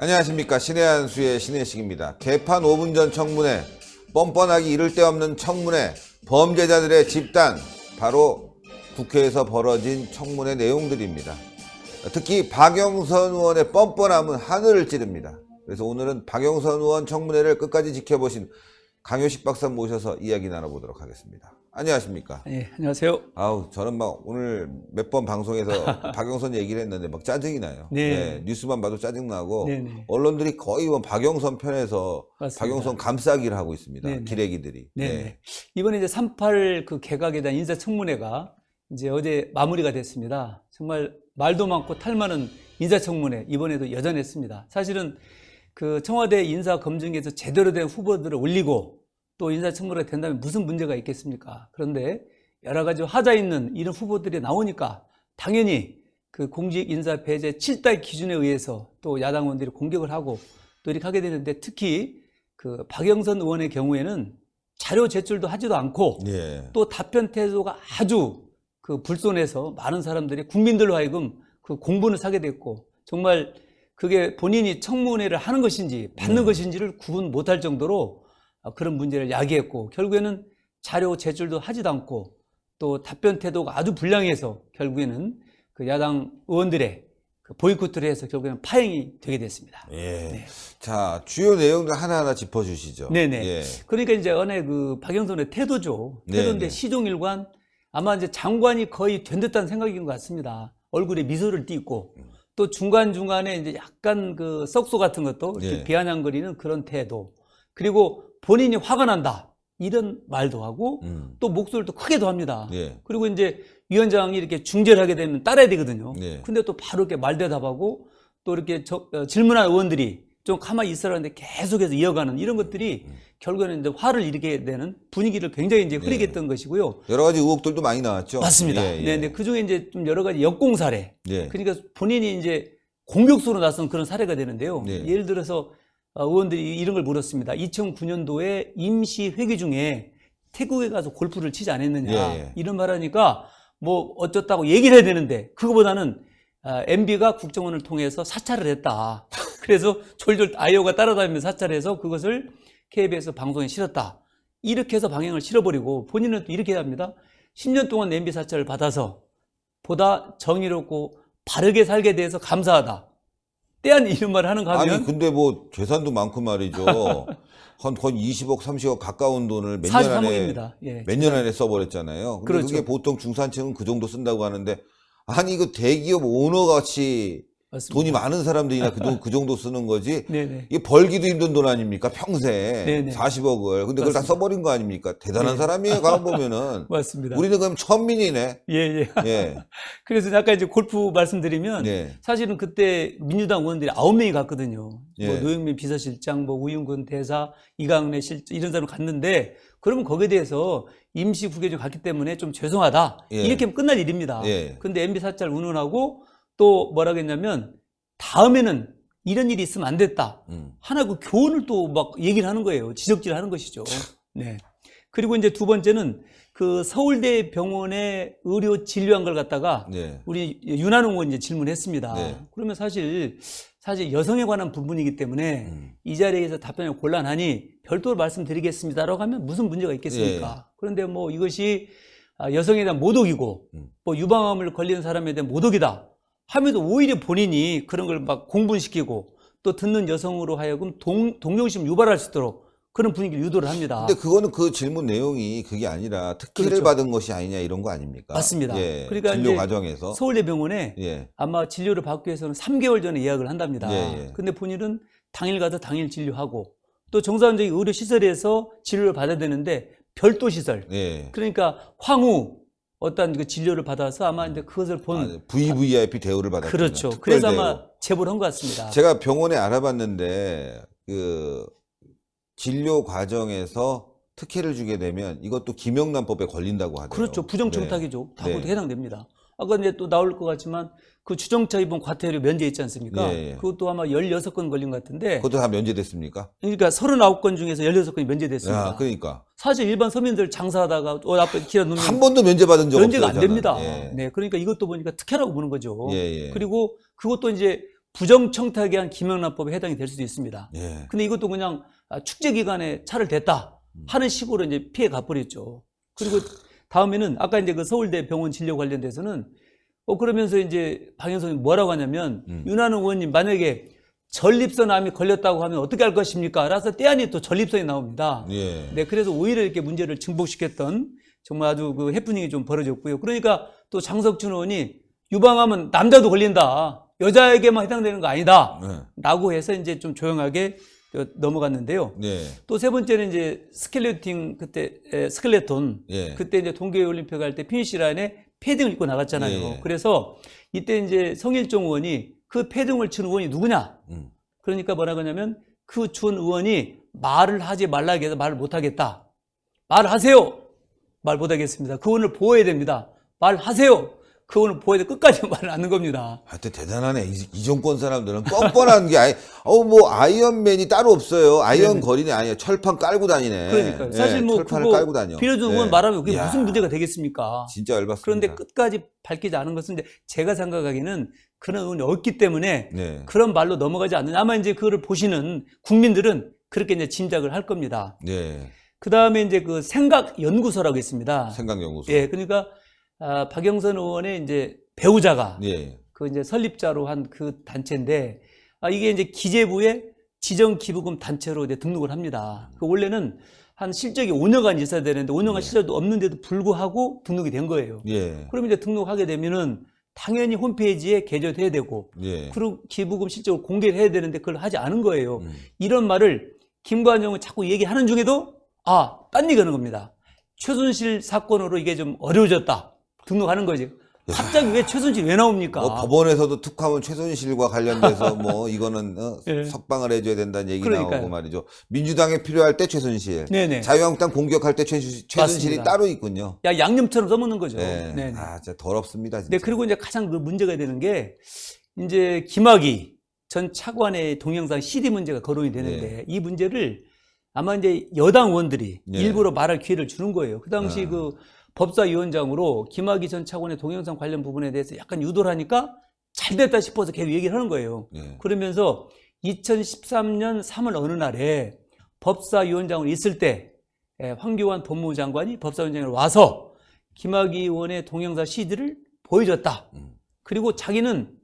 안녕하십니까. 신의 한수의 신혜식입니다. 개판 5분 전 청문회, 뻔뻔하기 이를 데 없는 청문회, 범죄자들의 집단, 바로 국회에서 벌어진 청문회 내용들입니다. 특히 박영선 의원의 뻔뻔함은 하늘을 찌릅니다. 그래서 오늘은 박영선 의원 청문회를 끝까지 지켜보신 강효식 박사 모셔서 이야기 나눠보도록 하겠습니다. 안녕하십니까? 네, 안녕하세요. 아우, 저는 막 오늘 몇 번 방송에서 박영선 얘기를 했는데 막 짜증이 나요. 네. 뉴스만 봐도 짜증나고, 네네. 언론들이 거의 뭐 박영선 편에서 맞습니다. 박영선 감싸기를 하고 있습니다. 네네. 기레기들이. 네. 이번에 이제 3.8 그 개각에 대한 인사청문회가 이제 어제 마무리가 됐습니다. 정말 말도 많고 탈 많은 인사청문회, 이번에도 여전했습니다. 사실은 그 청와대 인사검증에서 제대로 된 후보들을 올리고 또 인사청문회가 된다면 무슨 문제가 있겠습니까? 그런데 여러 가지 하자 있는 이런 후보들이 나오니까 당연히 그 공직 인사 배제 7대 기준에 의해서 또 야당 의원들이 공격을 하고 또 이렇게 하게 되는데, 특히 그 박영선 의원의 경우에는 자료 제출도 하지도 않고 또 답변 태도가 아주 그 불손해서 많은 사람들이 국민들로 하여금 그 공분을 사게 됐고, 정말 그게 본인이 청문회를 하는 것인지 받는 것인지를 구분 못할 정도로 그런 문제를 야기했고, 결국에는 자료 제출도 하지도 않고 또 답변 태도가 아주 불량해서 결국에는 그 야당 의원들의 그 보이콧을 해서 결국에는 파행이 되게 됐습니다. 네. 자, 주요 내용들 하나하나 짚어주시죠. 네네. 예. 그러니까 이제 어느 그 박영선의 태도죠. 태도인데 네네. 시종일관 아마 이제 장관이 거의 된 듯한 생각인 것 같습니다. 얼굴에 미소를 띠고 또 중간중간에 이제 약간 그 썩소 같은 것도 이렇게 비아냥거리는 그런 태도. 그리고 본인이 화가 난다, 이런 말도 하고 또 목소리를 또 크게도 합니다. 그리고 이제 위원장이 이렇게 중재를 하게 되면 따라야 되거든요. 근데 또 바로 이렇게 말대답하고 또 이렇게 질문한 의원들이 좀 가만히 있으라는데 계속해서 이어가는 이런 것들이 결국에는 이제 화를 일으키게 되는 분위기를 굉장히 이제 흐리게 했던 것이고요. 여러 가지 의혹들도 많이 나왔죠. 맞습니다. 네, 그 중에 이제 좀 여러 가지 역공 사례. 그러니까 본인이 이제 공격수로 나선 그런 사례가 되는데요. 예를 들어서 의원들이 이런 걸 물었습니다. 2009년도에 임시 회기 중에 태국에 가서 골프를 치지 않았느냐, 이런 말 하니까 뭐 어쩌다고 얘기를 해야 되는데, 그거보다는 MB가 국정원을 통해서 사찰을 했다. 그래서 졸졸 아이오가 따라다니면서 사찰해서 그것을 KBS 방송에 실었다. 이렇게 해서 방향을 실어버리고, 본인은 또 이렇게 합니다. 10년 동안 MB 사찰을 받아서 보다 정의롭고 바르게 살게 돼서 감사하다. 때한 이런 말을 하는 거 하면. 아니, 근데 뭐 재산도 많고 말이죠. 거의 20억, 30억 가까운 돈을 몇 년 안에, 몇 년 안에 써버렸잖아요. 근데 그게 보통 중산층은 그 정도 쓴다고 하는데, 아니, 이거 대기업 오너 같이 맞습니다. 돈이 많은 사람들이나 그 정도 쓰는 거지. 이게 벌기도 힘든 돈 아닙니까? 평생 40억을. 근데 그걸 다 써버린 거 아닙니까? 대단한 사람이에요. 가만 보면은. 맞습니다. 우리는 그럼 천민이네. 그래서 아까 이제 골프 말씀드리면 사실은 그때 민주당 의원들이 9명이 갔거든요. 뭐 노영민 비서실장, 뭐 우윤근 대사, 이강래 실장, 이런 사람 갔는데, 그러면 거기에 대해서 임시 국회의장 갔기 때문에 좀 죄송하다, 이렇게 하면 끝날 일입니다. 근데 MB 사찰 운운하고 또 뭐라 했냐면, 다음에는 이런 일이 있으면 안 됐다, 하나 그 교훈을 또 막 얘기를 하는 거예요. 지적질을 하는 것이죠. 그리고 이제 두 번째는 그 서울대 병원에 의료 진료한 걸 갖다가 우리 윤한홍 의원 이제 질문했습니다. 그러면 사실 여성에 관한 부분이기 때문에 이 자리에서 답변이 곤란하니 별도로 말씀드리겠습니다라고 하면 무슨 문제가 있겠습니까? 그런데 뭐 이것이 여성에 대한 모독이고 뭐 유방암을 걸리는 사람에 대한 모독이다 하면서 오히려 본인이 그런 걸 막 공분시키고 또 듣는 여성으로 하여금 동정심 유발할 수 있도록 그런 분위기를 유도를 합니다. 근데 그거는 그 질문 내용이 그게 아니라 특혜를 받은 것이 아니냐, 이런 거 아닙니까? 맞습니다. 그러니까 진료 과정에서 서울대병원에 아마 진료를 받기 위해서는 3개월 전에 예약을 한답니다. 근데 본인은 당일 가서 당일 진료하고 또 정상적인 의료 시설에서 진료를 받아야 되는데 별도 시설. 그러니까 황후 어떤 그 진료를 받아서 아마 이제 그것을 본 VVIP 대우를 받았죠. 그렇죠. 그래서 아마 제보를 한 것 같습니다. 제가 병원에 알아봤는데 그 진료 과정에서 특혜를 주게 되면 이것도 김영란법에 걸린다고 하더라고요. 그렇죠. 부정청탁이죠. 다 그것도 해당됩니다. 아까 이제 또 나올 것 같지만 그 주정차 입원 과태료 면제 있지 않습니까? 그것도 아마 16건 걸린 것 같은데. 그것도 다 면제됐습니까? 그러니까 39건 중에서 16건이 면제됐습니다. 그러니까. 사실 일반 서민들 장사하다가 앞에 길어 놓으면 한 번도 면제받은 적 없어요. 면제가 안 됩니다. 그러니까 이것도 보니까 특혜라고 보는 거죠. 그리고 그것도 이제 부정청탁에 한 김영란법에 해당이 될 수도 있습니다. 예. 근데 이것도 그냥 축제 기간에 차를 댔다 하는 식으로 이제 피해 가버렸죠. 그리고 다음에는 아까 이제 그 서울대 병원 진료 관련돼서는 그러면서 이제 박영선이 뭐라고 하냐면 윤한홍 의원님 만약에 전립선암이 걸렸다고 하면 어떻게 할 것입니까? 라서 떼안이 또 전립선이 나옵니다. 예. 네, 그래서 오히려 이렇게 문제를 증폭시켰던 정말 아주 그 해프닝이 좀 벌어졌고요. 그러니까 또 장석준 의원이 유방암은 남자도 걸린다. 여자에게만 해당되는 거 아니다. 네. 라고 해서 이제 좀 조용하게 넘어갔는데요. 네. 또 세 번째는 이제 스켈레톤. 예. 그때 이제 동계올림픽 할 때 피니시 라인에 패딩을 입고 나갔잖아요. 예. 그래서 이때 이제 성일종 의원이 그 패딩을 준 의원이 누구냐? 그러니까 뭐라고 하냐면 그 준 의원이 말을 하지 말라고 해서 말을 못하겠다. 말하세요. 말 못하겠습니다. 그 의원을 보호해야 됩니다. 말하세요. 그 의원을 보호해야 돼. 끝까지 말을 않는 겁니다. 하여튼 대단하네. 이 정권 사람들은 뻔뻔한 게 뭐 아이언맨이 따로 없어요. 아이언 거리네 아니야. 철판 깔고 다니네. 그러니까요. 사실 예, 뭐 철판을 그거 깔고 다녀. 빌려준 의원 예. 말하면 그게 이야, 무슨 문제가 되겠습니까? 진짜 열받습니다. 그런데 끝까지 밝히지 않은 것은 이제 제가 생각하기에는 그런 의원이 없기 때문에 네. 그런 말로 넘어가지 않느냐. 아마 이제 그거를 보시는 국민들은 그렇게 이제 짐작을 할 겁니다. 네. 그 다음에 이제 그 생각연구소라고 있습니다. 생각연구소. 예, 그러니까 박영선 의원의 이제 배우자가 예. 그 이제 설립자로 한 그 단체인데 이게 이제 기재부의 지정기부금 단체로 이제 등록을 합니다. 그 원래는 한 실적이 5년간 있어야 되는데 5년간 실적도 없는데도 불구하고 등록이 된 거예요. 예. 그럼 이제 등록하게 되면은 당연히 홈페이지에 게재돼야 되고 예. 그리고 기부금 실적을 공개를 해야 되는데 그걸 하지 않은 거예요. 이런 말을 김관영은 자꾸 얘기하는 중에도 딴 얘기하는 겁니다. 최순실 사건으로 이게 좀 어려워졌다. 등록하는 거지. 갑자기 왜 최순실 왜 나옵니까? 법원에서도 툭하면 최순실과 관련돼서 뭐 이거는 예. 석방을 해줘야 된다는 얘기 그러니까요. 나오고 말이죠. 민주당에 필요할 때 최순실, 네네. 자유한국당 공격할 때 최순실이 맞습니다. 따로 있군요. 야, 양념처럼 써먹는 거죠. 네. 네네. 진짜 더럽습니다. 진짜. 네, 그리고 이제 가장 그 문제가 되는 게 이제 김학의 전 차관의 동영상 CD 문제가 거론이 되는데 이 문제를 아마 이제 여당 의원들이 일부러 말할 기회를 주는 거예요. 그 당시 그 법사위원장으로 김학의 전 차관의 동영상 관련 부분에 대해서 약간 유도를 하니까 잘 됐다 싶어서 계속 얘기를 하는 거예요. 그러면서 2013년 3월 어느 날에 법사위원장으로 있을 때 황교안 법무부 장관이 법사위원장으로 와서 김학의 의원의 동영상 CD를 보여줬다. 그리고 자기는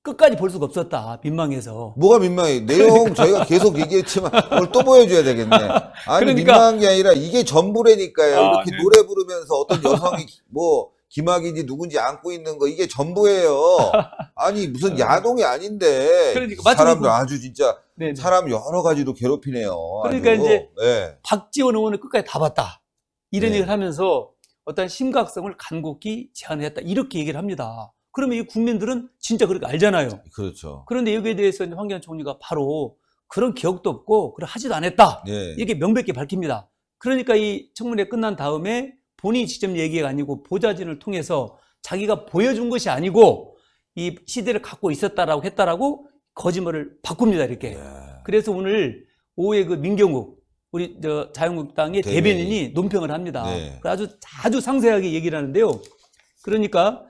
끝까지 볼 수가 없었다. 민망해서. 뭐가 민망해? 내용 저희가 계속 얘기했지만 그걸 또 보여줘야 되겠네. 아니 그러니까, 민망한 게 아니라 이게 전부라니까요. 이렇게 네. 노래 부르면서 어떤 여성이 뭐 김학인지 누군지 안고 있는 거 이게 전부예요. 아니 무슨 야동이 아닌데 그러니까, 사람들 아주 진짜 네네. 사람 여러 가지로 괴롭히네요. 그러니까 아주. 이제 네. 박지원 의원을 끝까지 다 봤다. 이런 네. 얘기를 하면서 어떤 심각성을 간곡히 제안했다. 이렇게 얘기를 합니다. 그러면 이 국민들은 진짜 그렇게 알잖아요. 그렇죠. 그런데 여기에 대해서 황교안 총리가 바로 그런 기억도 없고 그런 하지도 않았다. 네. 이게 명백히 밝힙니다. 그러니까 이 청문회 끝난 다음에 본인이 직접 얘기가 아니고 보좌진을 통해서 자기가 보여준 것이 아니고 이 CD를 갖고 있었다라고 했다라고 거짓말을 바꿉니다. 이렇게. 그래서 오늘 오후에 그 민경욱 우리 자유한국당의 대변인이 논평을 합니다. 네. 아주 상세하게 얘기를 하는데요. 그러니까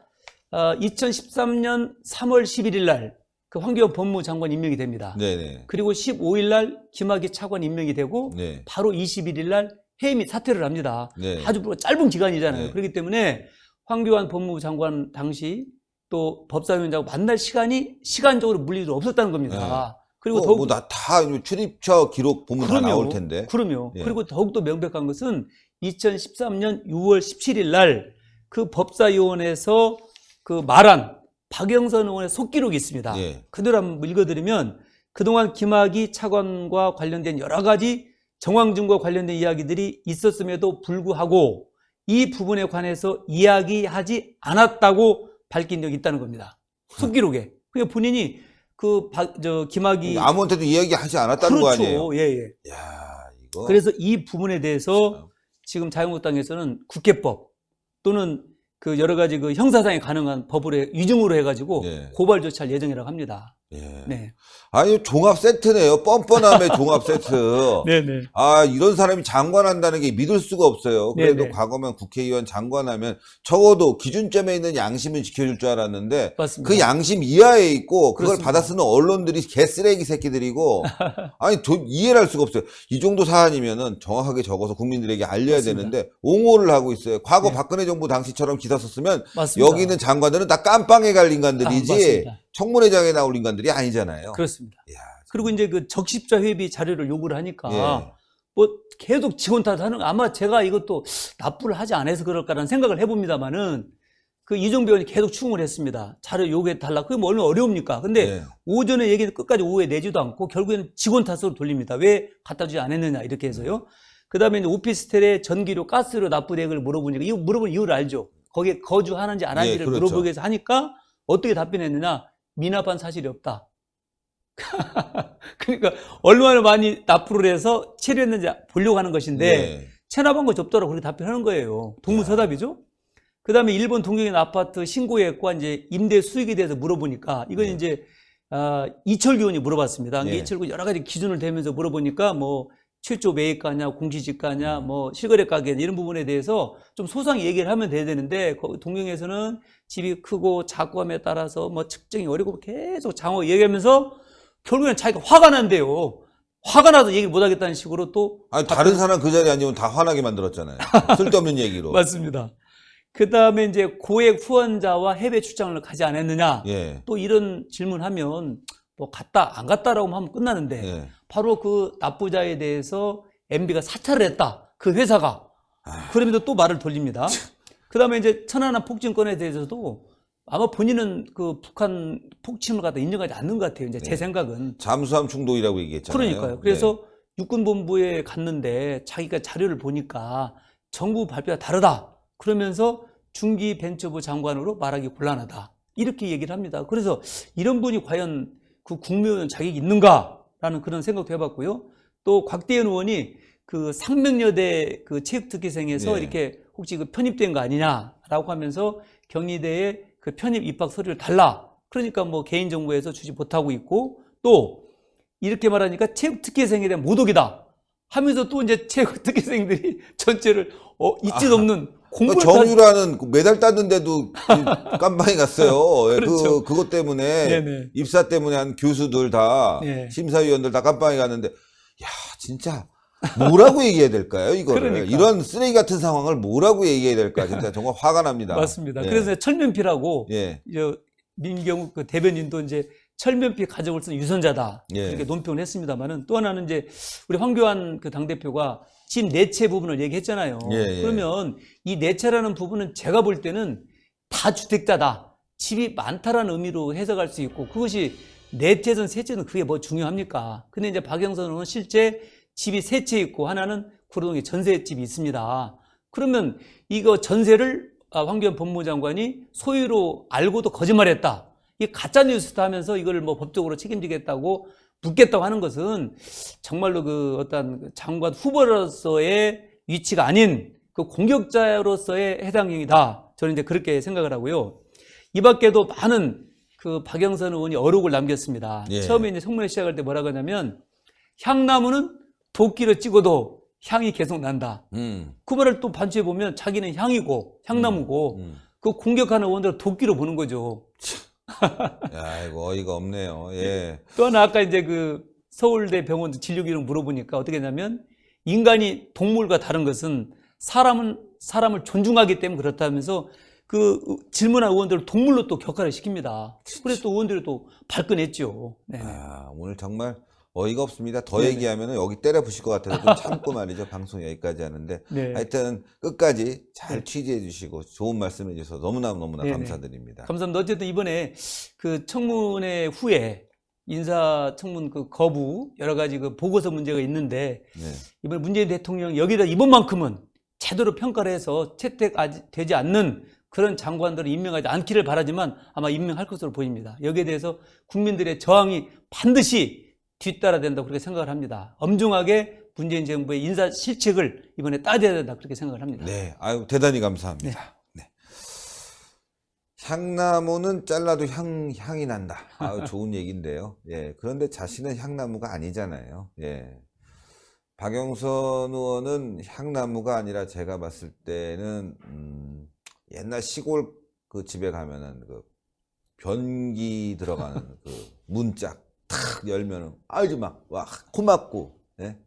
2013년 3월 11일 날 그 황교안 법무부 장관 임명이 됩니다. 네네. 그리고 15일 날 김학의 차관 임명이 되고 네. 바로 21일 날 해임이 사퇴를 합니다. 네. 아주 짧은 기간이잖아요. 네. 그렇기 때문에 황교안 법무부 장관 당시 또 법사위원장하고 만날 시간이 시간적으로 물리도 없었다는 겁니다. 그리고 더욱 다 출입처 기록 보면 다 나올 텐데. 그럼요. 예. 그리고 더욱더 명백한 것은 2013년 6월 17일 날 그 법사위원회에서 그 말한 박영선 의원의 속기록이 있습니다. 예. 그대로 한번 읽어드리면 그동안 김학의 차관과 관련된 여러 가지 정황증과 관련된 이야기들이 있었음에도 불구하고 이 부분에 관해서 이야기하지 않았다고 밝힌 적이 있다는 겁니다. 속기록에. 그러니까 본인이 김학의 아무한테도 이야기하지 않았다는 거 아니에요? 그렇죠. 예. 야, 이거. 그래서 이 부분에 대해서 지금 자유한국당에서는 국회법 또는 그 여러 가지 그 형사상에 가능한 법으로 위증으로 해가지고 네. 고발 조치할 예정이라고 합니다. 예. 네. 아니, 종합 세트네요. 뻔뻔함의 종합 세트. 네네. 아, 이런 사람이 장관한다는 게 믿을 수가 없어요. 그래도 네네. 과거면 국회의원 장관하면 적어도 기준점에 있는 양심은 지켜줄 줄 알았는데 맞습니다. 그 양심 이하에 있고 그걸 그렇습니다. 받아 쓰는 언론들이 개쓰레기 새끼들이고 아니, 이해를 할 수가 없어요. 이 정도 사안이면은 정확하게 적어서 국민들에게 알려야 맞습니다. 되는데 옹호를 하고 있어요. 과거 네. 박근혜 정부 당시처럼 기사 썼으면 맞습니다. 여기 있는 장관들은 다 깜빵에 갈 인간들이지 맞습니다. 청문회장에 나올 인간들이 아니잖아요. 그렇습니다. 이야, 그리고 이제 그 적십자 회비 자료를 요구를 하니까 예. 뭐 계속 직원 탓하는 아마 제가 이것도 납부를 하지 않아서 그럴까라는 생각을 해봅니다만은 그 이종배 의원이 계속 추궁을 했습니다. 자료 요구해 달라. 그게 뭐 얼마나 어려웁니까? 근데 예. 오전에 얘기는 끝까지 오후에 내지도 않고 결국에는 직원 탓으로 돌립니다. 왜 갖다 주지 않았느냐 이렇게 해서요. 그 다음에 이제 오피스텔의 전기료, 가스료 납부 대액을 물어보니까 이거 물어본 이유를 알죠. 거기에 거주하는지 안 하는지를 그렇죠. 물어보기 위해서 하니까 어떻게 답변했느냐. 미납한 사실이 없다. 그러니까 얼마나 많이 납부를 해서 체류했는지 보려고 하는 것인데 예. 체납한 거 접더라고 그렇게 답변하는 거예요. 동문서답이죠. 그 다음에 일본 동경의 아파트 신고액과 이제 임대 수익에 대해서 물어보니까 이건 이제 이철규 의원이 물어봤습니다. 예. 이철규 여러 가지 기준을 대면서 물어보니까 뭐 최초 매입가냐, 공시지가냐, 뭐 실거래 가격 이런 부분에 대해서 좀 소상히 얘기를 하면 돼야 되는데 동경에서는 집이 크고 작고 함에 따라서 뭐 측정이 어렵고 계속 장어 얘기하면서 결국엔 자기가 화가 난대요. 화가 나도 얘기를 못 하겠다는 식으로 또. 아니, 다른 사람 그 자리에 앉으면 다 화나게 만들었잖아요. 쓸데없는 얘기로. 맞습니다. 그 다음에 이제 고액 후원자와 해외 출장을 가지 않았느냐. 예. 또 이런 질문하면 뭐 갔다, 안 갔다라고 하면 끝나는데 예. 바로 그 납부자에 대해서 MB가 사찰을 했다. 그 회사가. 그러면서 또 말을 돌립니다. 그 다음에 이제 천안함 폭진건에 대해서도 아마 본인은 그 북한 폭침을 갖다 인정하지 않는 것 같아요. 이제 제 생각은. 잠수함 충돌이라고 얘기했잖아요. 그러니까요. 그래서 육군본부에 갔는데 자기가 자료를 보니까 정부 발표가 다르다. 그러면서 중기벤처부 장관으로 말하기 곤란하다. 이렇게 얘기를 합니다. 그래서 이런 분이 과연 그 국무위원 자격이 있는가라는 그런 생각도 해봤고요. 또 곽대현 의원이 그 상명여대 그 체육특기생에서 네. 이렇게 혹시 그 편입된 거 아니냐라고 하면서 경희대에 그 편입 입학 서류를 달라. 그러니까 뭐 개인정보에서 주지 못하고 있고 또 이렇게 말하니까 체육특기생에 대한 모독이다 하면서 또 이제 체육특기생들이 전체를 잊지도 없는 공부를 정유라는 메달 땄는데도 깜빵이 갔어요. 예, 그렇죠. 그것 때문에 네네. 입사 때문에 한 교수들 다 네. 심사위원들 다 깜빵이 갔는데 야, 진짜 뭐라고 얘기해야 될까요? 이거를 그러니까. 이런 쓰레기 같은 상황을 뭐라고 얘기해야 될까? 진짜 정말 화가 납니다. 맞습니다. 예. 그래서 철면피라고 예. 민경욱 그 대변인도 이제 철면피 가족을 쓴 유선자다 예. 이렇게 논평을 했습니다만은 또 하나는 이제 우리 황교안 그 당대표가 집 내채 부분을 얘기했잖아요. 예. 그러면 이 내채라는 부분은 제가 볼 때는 다주택자다. 집이 많다라는 의미로 해석할 수 있고 그것이 내채든 세채든 그게 뭐 중요합니까? 근데 이제 박영선 의원은 실제 집이 세 채 있고 하나는 구로동에 전세집이 있습니다. 그러면 이거 전세를 황교안 법무장관이 소유로 알고도 거짓말했다. 이게 가짜 뉴스다 하면서 이걸 뭐 법적으로 책임지겠다고 묻겠다고 하는 것은 정말로 그 어떤 장관 후보로서의 위치가 아닌 그 공격자로서의 해당행위다. 저는 이제 그렇게 생각을 하고요. 이 밖에도 많은 그 박영선 의원이 어록을 남겼습니다. 예. 처음에 이제 청문회 시작할 때 뭐라고 하냐면 향나무는 도끼로 찍어도 향이 계속 난다. 그 말을 또 반추해 보면 자기는 향이고 향나무고 그 공격하는 의원들을 도끼로 보는 거죠. 야, 이거 어이가 없네요. 예. 또 하나 아까 이제 그 서울대 병원 진료기록 물어보니까 어떻게 했냐면 인간이 동물과 다른 것은 사람을 존중하기 때문에 그렇다면서 그 질문한 의원들을 동물로 또 격하를 시킵니다. 그래서 또 의원들이 또 발끈했죠. 네. 아, 오늘 정말 어이가 없습니다. 더 네네. 얘기하면 여기 때려 부실 것 같아서 좀 참고 말이죠. 방송 여기까지 하는데. 네. 하여튼 끝까지 잘 네. 취재해 주시고 좋은 말씀 해 주셔서 너무나 네네. 감사드립니다. 감사합니다. 어쨌든 이번에 그 청문회 후에 인사청문 그 거부 여러 가지 그 보고서 문제가 있는데 네. 이번 문재인 대통령 여기다 이번만큼은 제대로 평가를 해서 채택되지 않는 그런 장관들을 임명하지 않기를 바라지만 아마 임명할 것으로 보입니다. 여기에 대해서 국민들의 저항이 반드시 뒤따라 된다고 그렇게 생각을 합니다. 엄중하게 문재인 정부의 인사 실책을 이번에 따져야 된다 그렇게 생각을 합니다. 네. 아유, 대단히 감사합니다. 네. 향나무는 잘라도 향이 난다. 아, 좋은 얘기인데요. 예. 그런데 자신은 향나무가 아니잖아요. 예. 박영선 의원은 향나무가 아니라 제가 봤을 때는 옛날 시골 그 집에 가면은 그 변기 들어가는 그 문짝 탁 열면은 아주 막 와 고맙고 예?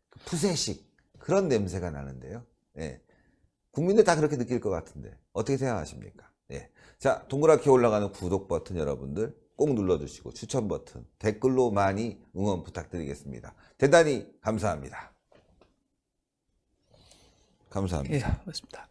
그 푸세식 그런 냄새가 나는데요. 예. 국민들 다 그렇게 느낄 것 같은데 어떻게 생각하십니까? 예. 자, 동그랗게 올라가는 구독 버튼 여러분들 꼭 눌러주시고 추천 버튼 댓글로 많이 응원 부탁드리겠습니다. 대단히 감사합니다. 감사합니다. 예, 맞습니다.